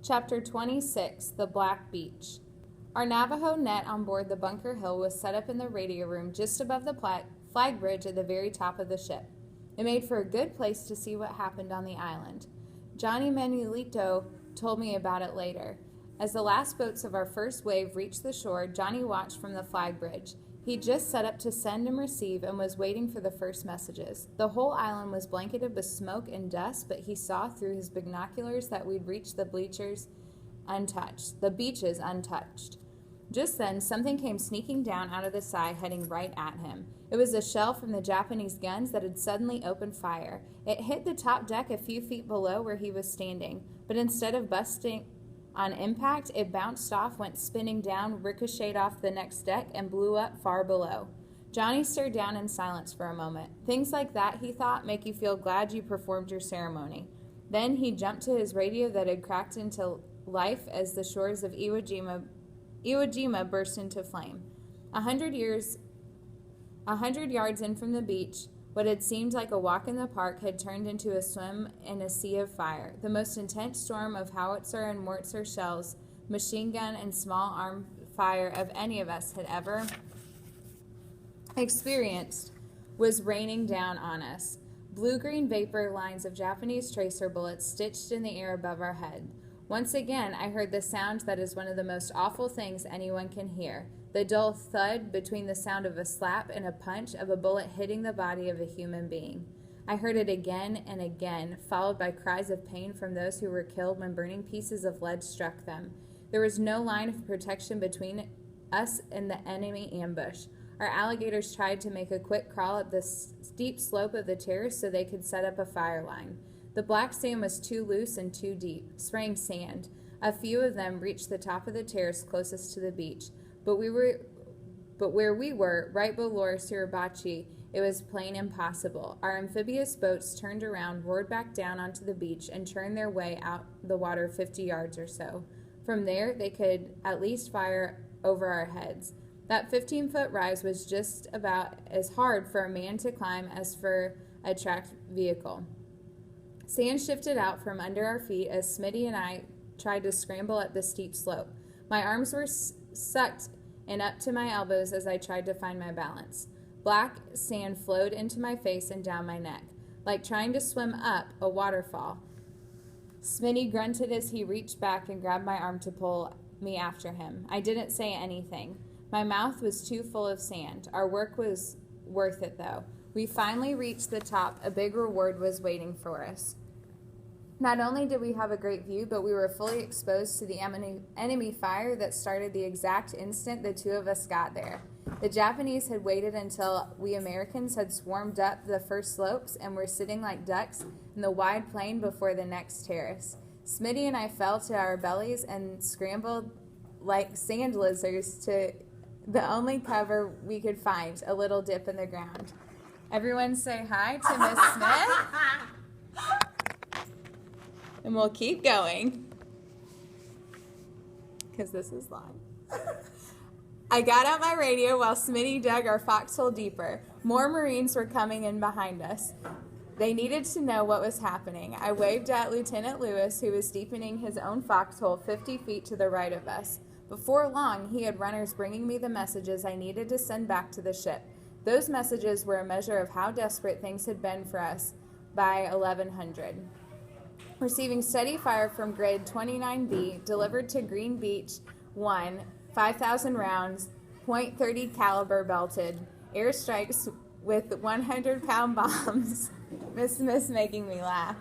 Chapter 26, The Black Beach. Our Navajo net on board the Bunker Hill was set up in the radio room just above the flag bridge at the very top of the ship. It made for a good place to see what happened on the island. Johnny Manuelito told me about it later. As the last boats of our first wave reached the shore, Johnny watched from the flag bridge. He just set up to send and receive and was waiting for the first messages. The whole island was blanketed with smoke and dust, but he saw through his binoculars that we'd reached the beaches untouched. Just then, something came sneaking down out of the sky, heading right at him. It was a shell from the Japanese guns that had suddenly opened fire. It hit the top deck a few feet below where he was standing, but instead of busting on impact, it bounced off, went spinning down, ricocheted off the next deck, and blew up far below. Johnny stared down in silence for a moment. Things like that, he thought, make you feel glad you performed your ceremony. Then he jumped to his radio that had cracked into life as the shores of Iwo Jima burst into flame. 100 yards in from the beach, what had seemed like a walk in the park had turned into a swim in a sea of fire. The most intense storm of howitzer and mortar shells, machine gun, and small arm fire of any of us had ever experienced was raining down on us. Blue-green vapor lines of Japanese tracer bullets stitched in the air above our head. Once again, I heard the sound that is one of the most awful things anyone can hear. The dull thud between the sound of a slap and a punch of a bullet hitting the body of a human being. I heard it again and again, followed by cries of pain from those who were killed when burning pieces of lead struck them. There was no line of protection between us and the enemy ambush. Our alligators tried to make a quick crawl up the steep slope of the terrace so they could set up a fire line. The black sand was too loose and too deep, spraying sand. A few of them reached the top of the terrace closest to the beach. But where we were, right below Suribachi, it was plain impossible. Our amphibious boats turned around, roared back down onto the beach, and churned their way out the water 50 yards or so. From there, they could at least fire over our heads. That 15-foot rise was just about as hard for a man to climb as for a tracked vehicle. Sand shifted out from under our feet as Smitty and I tried to scramble up the steep slope. My arms were sucked and up to my elbows as I tried to find my balance. Black sand flowed into my face and down my neck, like trying to swim up a waterfall. Smitty grunted as he reached back and grabbed my arm to pull me after him. I didn't say anything. My mouth was too full of sand. Our work was worth it, though. We finally reached the top. A big reward was waiting for us. Not only did we have a great view, but we were fully exposed to the enemy fire that started the exact instant the two of us got there. The Japanese had waited until we Americans had swarmed up the first slopes and were sitting like ducks in the wide plain before the next terrace. Smitty and I fell to our bellies and scrambled like sand lizards to the only cover we could find, a little dip in the ground. Everyone say hi to Miss Smith. And we'll keep going, because this is long. I got out my radio while Smitty dug our foxhole deeper. More Marines were coming in behind us. They needed to know what was happening. I waved at Lieutenant Lewis, who was deepening his own foxhole 50 feet to the right of us. Before long, he had runners bringing me the messages I needed to send back to the ship. Those messages were a measure of how desperate things had been for us by 1100. Receiving steady fire from grid 29B, delivered to Green Beach 1, 5,000 rounds, .30 caliber belted, airstrikes with 100-pound bombs. Miss making me laugh.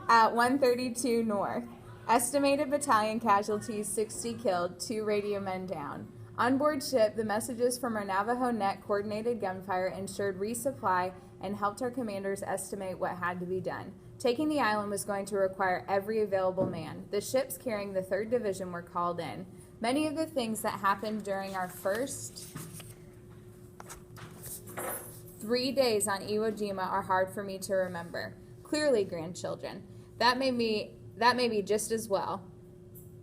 At 132 North. Estimated battalion casualties 60 killed, 2 radio men down. On board ship, the messages from our Navajo net coordinated gunfire ensured resupply and helped our commanders estimate what had to be done. Taking the island was going to require every available man. The ships carrying the 3rd Division were called in. Many of the things that happened during our first 3 days on Iwo Jima are hard for me to remember. Clearly, grandchildren. That may be just as well.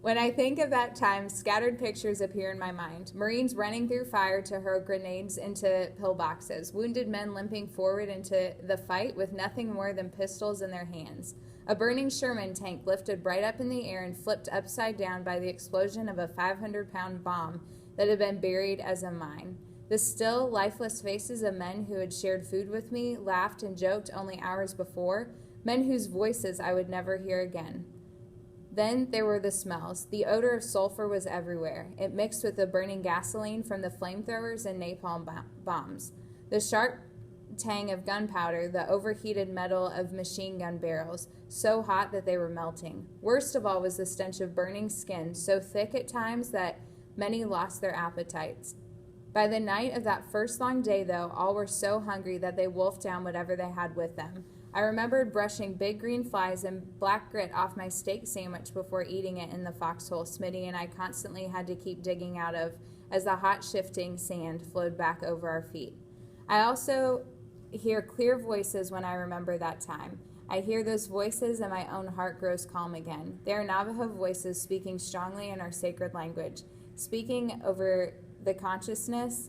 When I think of that time, scattered pictures appear in my mind. Marines running through fire to hurl grenades into pillboxes. Wounded men limping forward into the fight with nothing more than pistols in their hands. A burning Sherman tank lifted right up in the air and flipped upside down by the explosion of a 500-pound bomb that had been buried as a mine. The still, lifeless faces of men who had shared food with me, laughed and joked only hours before, men whose voices I would never hear again. Then there were the smells. The odor of sulfur was everywhere. It mixed with the burning gasoline from the flamethrowers and napalm bombs. The sharp tang of gunpowder, the overheated metal of machine gun barrels, so hot that they were melting. Worst of all was the stench of burning skin, so thick at times that many lost their appetites. By the night of that first long day, though, all were so hungry that they wolfed down whatever they had with them. I remembered brushing big green flies and black grit off my steak sandwich before eating it in the foxhole Smitty and I constantly had to keep digging out of as the hot shifting sand flowed back over our feet. I also hear clear voices when I remember that time. I hear those voices and my own heart grows calm again. They are Navajo voices speaking strongly in our sacred language, speaking over the consciousness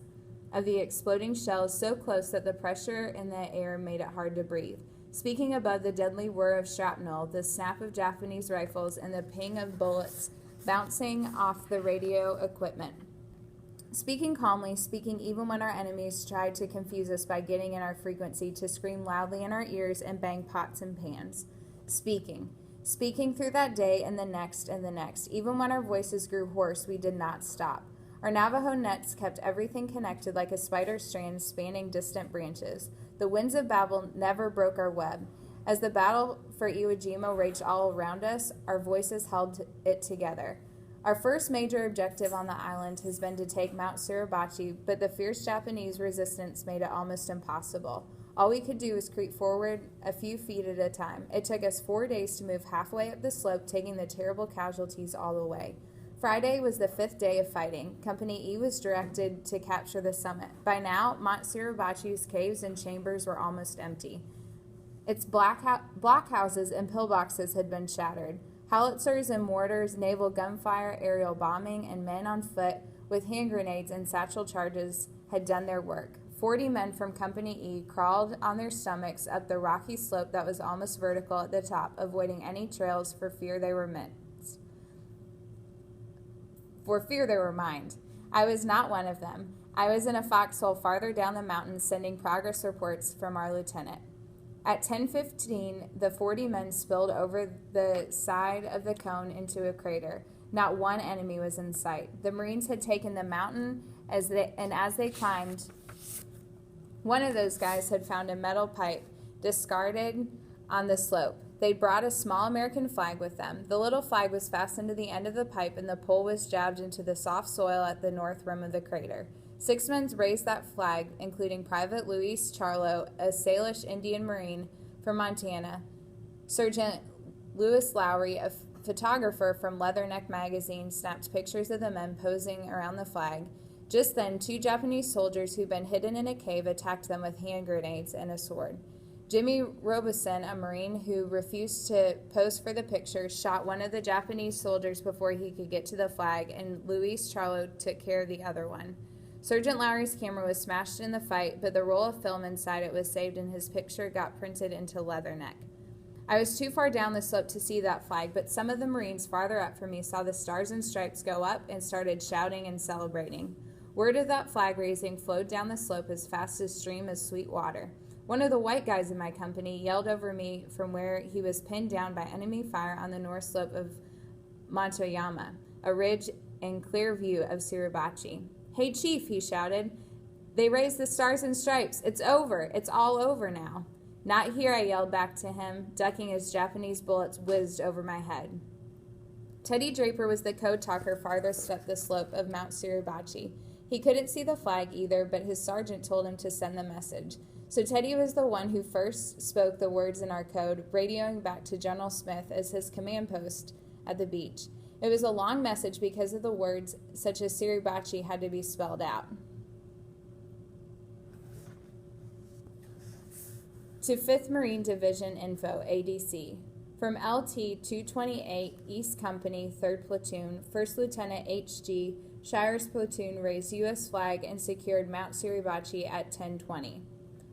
of the exploding shells so close that the pressure in the air made it hard to breathe. Speaking above the deadly whir of shrapnel, the snap of Japanese rifles, and the ping of bullets bouncing off the radio equipment. Speaking calmly, speaking even when our enemies tried to confuse us by getting in our frequency to scream loudly in our ears and bang pots and pans. Speaking through that day and the next and the next. Even when our voices grew hoarse, we did not stop. Our Navajo nets kept everything connected like a spider strand spanning distant branches. The winds of Babel never broke our web. As the battle for Iwo Jima raged all around us, our voices held it together. Our first major objective on the island has been to take Mount Suribachi, but the fierce Japanese resistance made it almost impossible. All we could do was creep forward a few feet at a time. It took us 4 days to move halfway up the slope, taking the terrible casualties all the way. Friday was the 5th day of fighting. Company E was directed to capture the summit. By now, Mount Suribachi's caves and chambers were almost empty. Its blockhouses and pillboxes had been shattered. Howitzers and mortars, naval gunfire, aerial bombing, and men on foot with hand grenades and satchel charges had done their work. 40 men from Company E crawled on their stomachs up the rocky slope that was almost vertical at the top, avoiding any trails for fear they were mined. I was not one of them. I was in a foxhole farther down the mountain sending progress reports from our lieutenant. At 10:15, the 40 men spilled over the side of the cone into a crater. Not one enemy was in sight. The Marines had taken the mountain as they climbed, one of those guys had found a metal pipe discarded on the slope. They'd brought a small American flag with them. The little flag was fastened to the end of the pipe, and the pole was jabbed into the soft soil at the north rim of the crater. 6 men raised that flag, including Private Luis Charlo, a Salish Indian Marine from Montana, Sergeant Louis Lowry, a photographer from Leatherneck magazine, snapped pictures of the men posing around the flag. Just then, 2 Japanese soldiers who'd been hidden in a cave attacked them with hand grenades and a sword. Jimmy Robeson, a Marine who refused to pose for the picture, shot one of the Japanese soldiers before he could get to the flag, and Luis Charlo took care of the other one. Sergeant Lowry's camera was smashed in the fight, but the roll of film inside it was saved and his picture got printed into Leatherneck. I was too far down the slope to see that flag, but some of the Marines farther up from me saw the stars and stripes go up and started shouting and celebrating. Word of that flag raising flowed down the slope as fast as stream as sweet water. One of the white guys in my company yelled over me from where he was pinned down by enemy fire on the north slope of Montoyama, a ridge in clear view of Suribachi. "Hey, Chief," he shouted. "They raised the stars and stripes. It's over. It's all over now." "Not here," I yelled back to him, ducking as Japanese bullets whizzed over my head. Teddy Draper was the code talker farthest up the slope of Mount Suribachi. He couldn't see the flag either, but his sergeant told him to send the message. So Teddy was the one who first spoke the words in our code, radioing back to General Smith as his command post at the beach. It was a long message because of the words, such as Suribachi, had to be spelled out. To 5th Marine Division Info, ADC. From LT 228 East Company, 3rd Platoon, 1st Lieutenant H.G. Shire's platoon raised U.S. flag and secured Mount Suribachi at 10:20.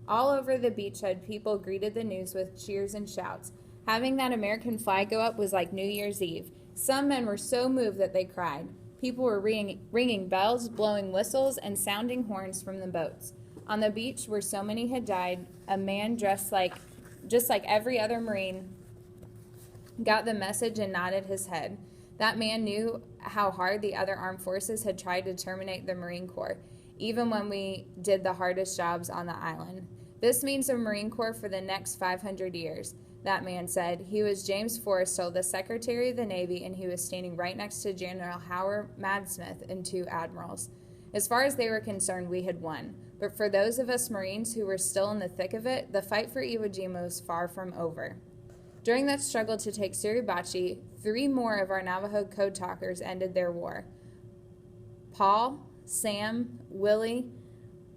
All over the beachhead, people greeted the news with cheers and shouts. Having that American flag go up was like New Year's Eve. Some men were so moved that they cried. People were ringing bells, blowing whistles, and sounding horns from the boats. On the beach where so many had died, a man just like every other Marine got the message and nodded his head. That man knew how hard the other armed forces had tried to terminate the Marine Corps, even when we did the hardest jobs on the island. This means a Marine Corps for the next 500 years, that man said. He was James Forrestal, the Secretary of the Navy, and he was standing right next to General Howard Madsmith and 2 admirals. As far as they were concerned, we had won. But for those of us Marines who were still in the thick of it, the fight for Iwo Jima was far from over. During that struggle to take Suribachi, 3 more of our Navajo code talkers ended their war. Paul, Sam, Willie.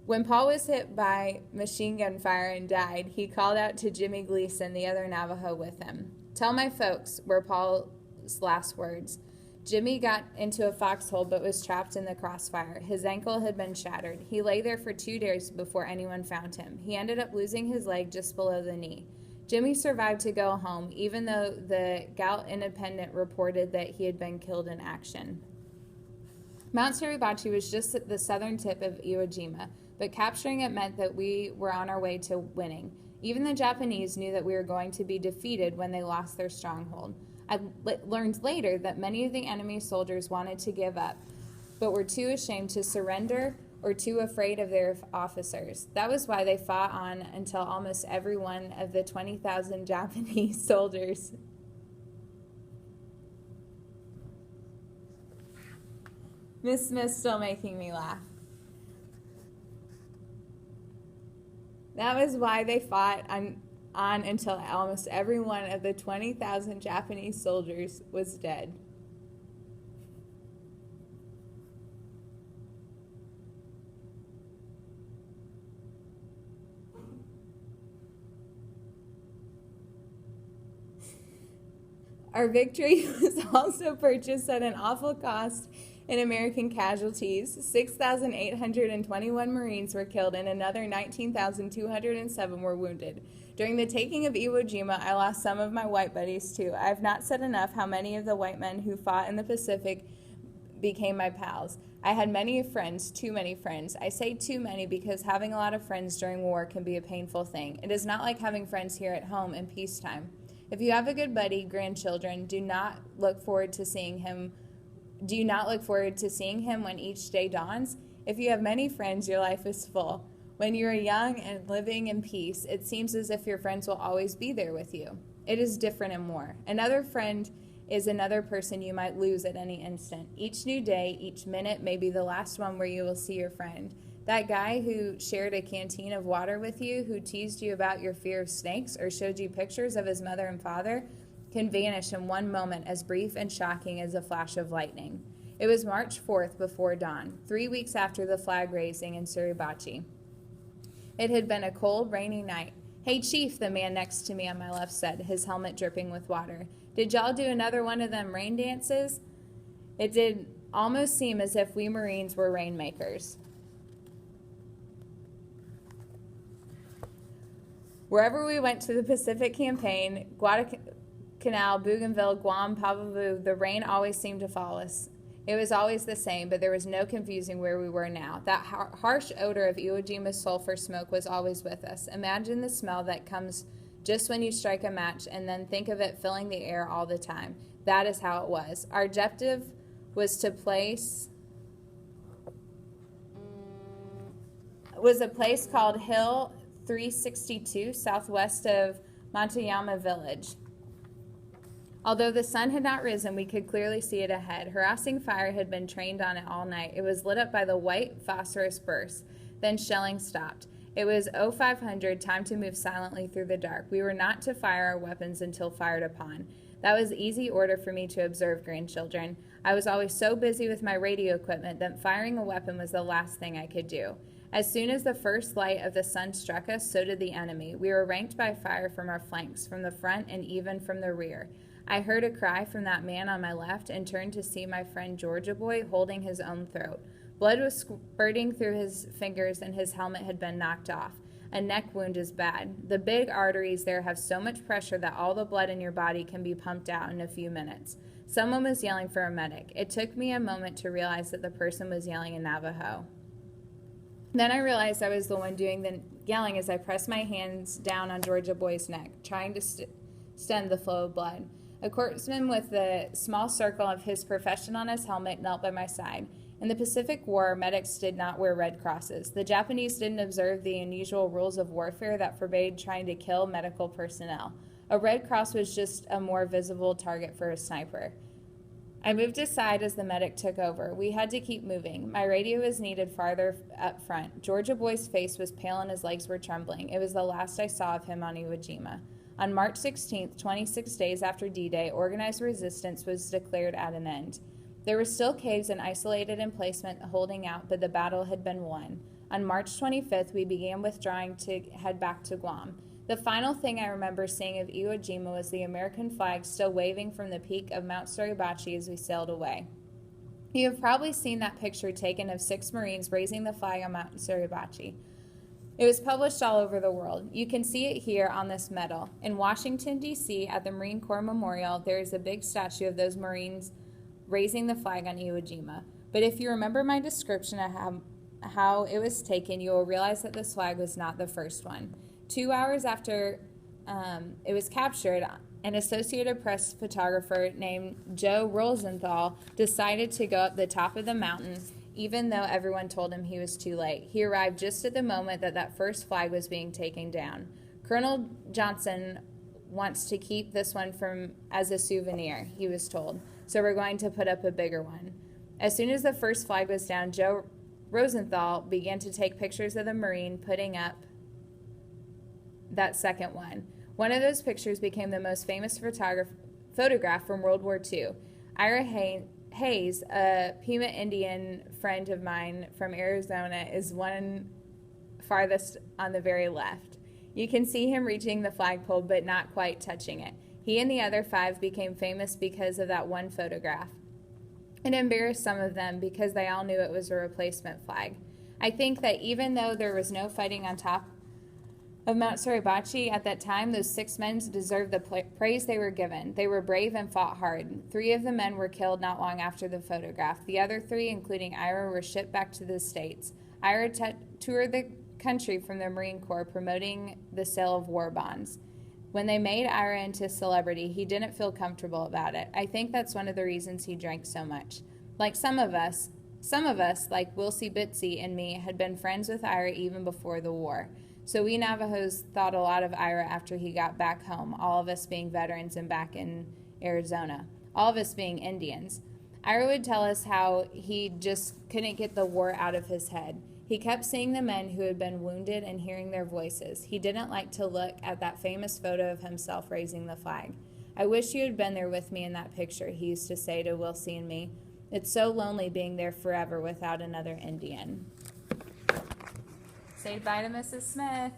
When Paul was hit by machine gun fire and died, he called out to Jimmy Gleason, the other Navajo with him. "Tell my folks," were Paul's last words. Jimmy got into a foxhole but was trapped in the crossfire. His ankle had been shattered. He lay there for 2 days before anyone found him. He ended up losing his leg just below the knee. Jimmy survived to go home, even though the Galt Independent reported that he had been killed in action. Mount Suribachi was just at the southern tip of Iwo Jima, but capturing it meant that we were on our way to winning. Even the Japanese knew that we were going to be defeated when they lost their stronghold. I learned later that many of the enemy soldiers wanted to give up, but were too ashamed to surrender or too afraid of their officers. That was why they fought on until almost every one of the 20,000 Japanese soldiers Miss Smith's still making me laugh. That was why they fought on until almost every one of the 20,000 Japanese soldiers was dead. Our victory was also purchased at an awful cost in American casualties. 6,821 Marines were killed and another 19,207 were wounded. During the taking of Iwo Jima, I lost some of my white buddies too. I have not said enough how many of the white men who fought in the Pacific became my pals. I had many friends, too many friends. I say too many because having a lot of friends during war can be a painful thing. It is not like having friends here at home in peacetime. If you have a good buddy, grandchildren, do not look forward to seeing him when each day dawns? If you have many friends, your life is full. When you are young and living in peace, it seems as if your friends will always be there with you. It is different in war. Another friend is another person you might lose at any instant. Each new day, each minute may be the last one where you will see your friend. That guy who shared a canteen of water with you, who teased you about your fear of snakes or showed you pictures of his mother and father, can vanish in one moment as brief and shocking as a flash of lightning. It was March 4th before dawn, 3 weeks after the flag raising in Suribachi. It had been a cold, rainy night. "Hey, Chief," the man next to me on my left said, his helmet dripping with water. "Did y'all do another one of them rain dances?" It did almost seem as if we Marines were rainmakers. Wherever we went to the Pacific Campaign, Guadalcanal, Bougainville, Guam, Pavu, the rain always seemed to follow us. It was always the same, but there was no confusing where we were now. That harsh odor of Iwo Jima's sulfur smoke was always with us. Imagine the smell that comes just when you strike a match and then think of it filling the air all the time. That is how it was. Our objective was a place called Hill 362, southwest of Montayama Village. Although the sun had not risen, we could clearly see it ahead. Harassing fire had been trained on it all night. It was lit up by the white phosphorus bursts. Then shelling stopped. It was 0500, time to move silently through the dark. We were not to fire our weapons until fired upon. That was easy order for me to observe, grandchildren. I was always so busy with my radio equipment that firing a weapon was the last thing I could do. As soon as the first light of the sun struck us, so did the enemy. We were ranked by fire from our flanks, from the front, and even from the rear. I heard a cry from that man on my left and turned to see my friend Georgia Boy holding his own throat. Blood was spurting through his fingers and his helmet had been knocked off. A neck wound is bad. The big arteries there have so much pressure that all the blood in your body can be pumped out in a few minutes. Someone was yelling for a medic. It took me a moment to realize that the person was yelling in Navajo. Then I realized I was the one doing the yelling as I pressed my hands down on Georgia Boy's neck, trying to stem the flow of blood. A corpsman with the small circle of his profession on his helmet knelt by my side. In the Pacific War, medics did not wear red crosses. The Japanese didn't observe the unusual rules of warfare that forbade trying to kill medical personnel. A red cross was just a more visible target for a sniper. I moved aside as the medic took over. We had to keep moving. My radio was needed farther up front. Georgia Boy's face was pale and his legs were trembling. It was the last I saw of him on Iwo Jima. On March 16th, 26 days after D-Day, organized resistance was declared at an end. There were still caves and isolated emplacement holding out, but the battle had been won. On March 25th, we began withdrawing to head back to Guam. The final thing I remember seeing of Iwo Jima was the American flag still waving from the peak of Mount Suribachi as we sailed away. You have probably seen that picture taken of 6 Marines raising the flag on Mount Suribachi. It was published all over the world. You can see it here on this medal. In Washington, D.C., at the Marine Corps Memorial, there is a big statue of those Marines raising the flag on Iwo Jima. But if you remember my description of how it was taken, you will realize that this flag was not the first one. 2 hours after it was captured, an Associated Press photographer named Joe Rosenthal decided to go up the top of the mountain, even though everyone told him he was too late. He arrived just at the moment that first flag was being taken down. Colonel Johnson wants to keep this one as a souvenir, he was told, so we're going to put up a bigger one. As soon as the first flag was down, Joe Rosenthal began to take pictures of the Marine putting up that second one. One of those pictures became the most famous photograph from World War II. Ira Hayes, a Pima Indian friend of mine from Arizona, is one farthest on the very left. You can see him reaching the flagpole but not quite touching it. He and the other 5 became famous because of that one photograph. It embarrassed some of them because they all knew it was a replacement flag. I think that even though there was no fighting on top of Mount Suribachi at that time, those 6 men deserved the praise they were given. They were brave and fought hard. 3 of the men were killed not long after the photograph. The other 3, including Ira, were shipped back to the States. Ira toured the country from the Marine Corps promoting the sale of war bonds. When they made Ira into a celebrity, he didn't feel comfortable about it. I think that's one of the reasons he drank so much. Like some of us, like Wilsie Bitsy and me, had been friends with Ira even before the war. So we Navajos thought a lot of Ira after he got back home, all of us being veterans and back in Arizona, all of us being Indians. Ira would tell us how he just couldn't get the war out of his head. He kept seeing the men who had been wounded and hearing their voices. He didn't like to look at that famous photo of himself raising the flag. I wish you had been there with me in that picture, he used to say to Wilsie and me. It's so lonely being there forever without another Indian. Say bye to Mrs. Smith.